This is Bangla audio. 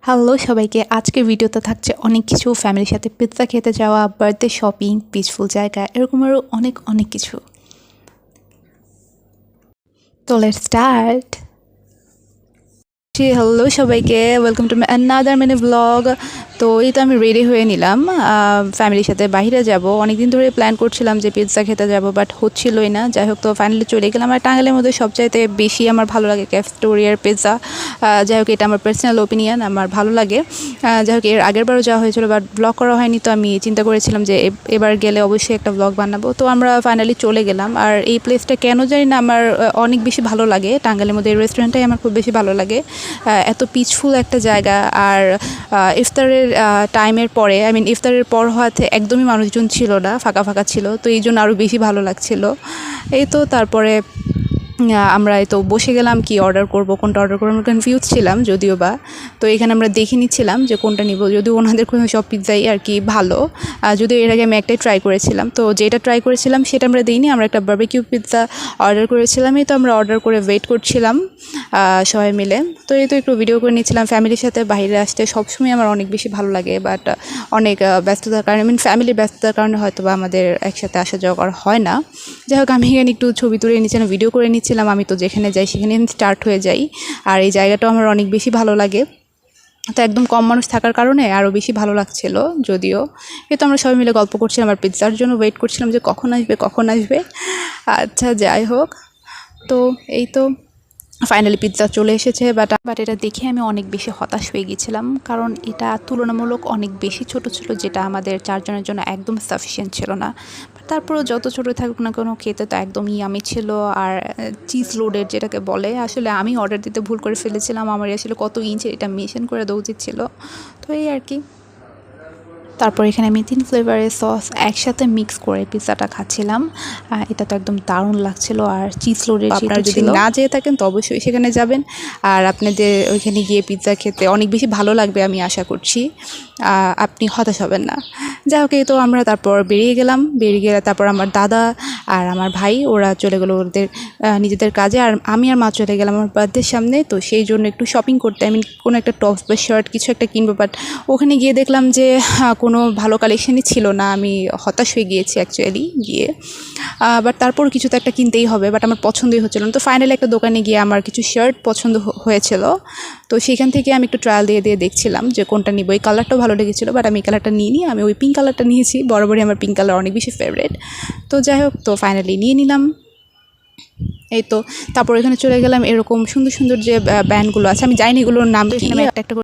হ্যালো সবাইকে, আজকের ভিডিওতে থাকছে অনেক কিছু, ফ্যামিলির সাথে পিৎজা খেতে যাওয়া, বার্থডে শপিং, পিসফুল জায়গা, এরকম আরও অনেক অনেক কিছু। তো লেটস স্টার্ট। হ্যালো সবাইকে, welcome to my another mini blog. তো এই তো আমি রেডি হয়ে নিলাম, ফ্যামিলির সাথে বাইরে যাব। অনেকদিন ধরে প্ল্যান করছিলাম যে পিৎজা খেতে যাব, বাট হচ্ছিলই না। যাই হোক, তো ফাইনালি চলে গেলাম। আর টাঙ্গাইলের মধ্যে সবচাইতে বেশি আমার ভালো লাগে ক্যাফেটেরিয়ার পিৎজা। যাই হোক, এটা আমার পার্সোনাল ওপিনিয়ন, আমার ভালো লাগে। যাই হোক, এর আগেরবারও যাওয়া হয়েছিল, বাট ব্লগ করা হয়নি। তো আমি চিন্তা করেছিলাম যে এবার গেলে অবশ্যই একটা ব্লগ বানাবো। তো আমরা ফাইনালি চলে গেলাম। আর এই প্লেসটা কেন জানি না আমার অনেক বেশি ভালো লাগে। টাঙ্গাইলের মধ্যে এই রেস্টুরেন্টটাই আমার খুব বেশি ভালো লাগে। এত পিসফুল একটা জায়গা। আর ইফতারের টাইমের পরে, ইফতারের পর হওয়াতে একদমই মানুষজন ছিল না, ফাঁকা ফাঁকা ছিল। তো এই জন্য আরও বেশি ভালো লাগছিল। এই তো তারপরে আমরা তো বসে গেলাম, কি অর্ডার করব, কোনটা অর্ডার করবো, আমরা কনফিউজ ছিলাম যদিও বা। তো এখানে আমরা দেখে নিচ্ছিলাম যে কোনটা নিব, যদিও ওনাদের কোনো সব পিৎজাই আর কি ভালো। যদিও এর আগে আমি একটাই ট্রাই করেছিলাম, তো যেটা ট্রাই করেছিলাম সেটা আমরা দিইনি, আমরা একটা বারবিকিউ পিৎজা অর্ডার করেছিলাম। এই তো আমরা অর্ডার করে ওয়েট করছিলাম সবাই মিলে। তো এই তো একটু ভিডিও করে নিচ্ছিলাম। ফ্যামিলির সাথে বাইরে আসতে সবসময় আমার অনেক বেশি ভালো লাগে, বাট অনেক ব্যস্ততার কারণে, ফ্যামিলির ব্যস্ততার কারণে হয়তো বা আমাদের একসাথে আসা যাওয়া করা হয় না। যাই হোক, আমি এখানে একটু ছবি তুলে নিচ্ছিলাম, ভিডিও করে নিচ্ছিলাম। আমি তো যেখানে যাই সেখানে আমি স্টার্ট হয়ে যাই। আর এই জায়গাটাও আমার অনেক বেশি ভালো লাগে। তো একদম কম মানুষ থাকার কারণে আরও বেশি ভালো লাগছিল। যদিও এই তো আমরা সবাই মিলে গল্প করছিলাম আর পিৎজার জন্য ওয়েট করছিলাম যে কখন আসবে। আচ্ছা, যাই হোক, তো এই তো ফাইনালি পিৎজা চলে এসেছে। বাট এটা দেখে আমি অনেক বেশি হতাশ হয়ে গিয়েছিলাম, কারণ এটা তুলনামূলক অনেক বেশি ছোট ছিল, যেটা আমাদের চারজনের জন্য একদম সাফিসিয়েন্ট ছিল না। তারপরেও যত ছোটো থাকুক না কোনো, খেতে তো একদম ইয়ামি ছিল। আর চিজ লোডেড যেটাকে বলে, আসলে আমি অর্ডার দিতে ভুল করে ফেলেছিলাম। আমার আসলে কত ইঞ্চি এটা মেনশন করে দেওয়া উচিত ছিল। তো এই আর কি। তারপর এখানে আমি 3 ফ্লেভারের সস একসাথে মিক্স করে পিৎজাটা খাচ্ছিলাম। এটা তো একদম দারুণ লাগছিল। আর চিজ লোডেড, আপনারা যদি না যেয়ে থাকেন তো অবশ্যই সেখানে যাবেন। আর আপনাদের ওইখানে গিয়ে পিৎজা খেতে অনেক বেশি ভালো লাগবে, আমি আশা করছি। আপনি হতাশ হবেন না। যাই হোক, এই তো আমরা তারপর বেরিয়ে গেলে তারপর আমার দাদা আর আমার ভাই ওরা চলে গেলো ওদের নিজেদের কাজে। আর আমি আর মা চলে গেলাম আমার বার্থডের সামনে। তো সেই জন্য একটু শপিং করতে, কোনো একটা টপস বা শার্ট কিছু একটা কিনবো। বাট ওখানে গিয়ে দেখলাম যে কোনো ভালো কালেকশানই ছিল না। আমি হতাশ হয়ে গিয়েছি অ্যাকচুয়ালি গিয়ে। বাট তারপর কিছু তো একটা কিনতেই হবে, বাট আমার পছন্দই হচ্ছিল না। তো ফাইনালি একটা দোকানে গিয়ে আমার কিছু শার্ট পছন্দ হয়েছিল। তো সেখান থেকে আমি একটু ট্রায়াল দিয়ে দেখছিলাম যে কোনটা নিব। এই কালারটাও ভালো লেগেছিলো, বাট আমি এই কালারটা নিইনি, আমি ওই পিঙ্ক কালারটা নিয়েছি। বরাবরই আমার পিঙ্ক কালার অনেক বেশি ফেভারিট। তো যাই হোক, তো ফাইনালি নিয়ে নিলাম। এই তো তারপর এখানে চলে গেলাম। এরকম সুন্দর সুন্দর যে ব্যান্ডগুলো আছে, আমি জানি এগুলোর নাম, একটা একটা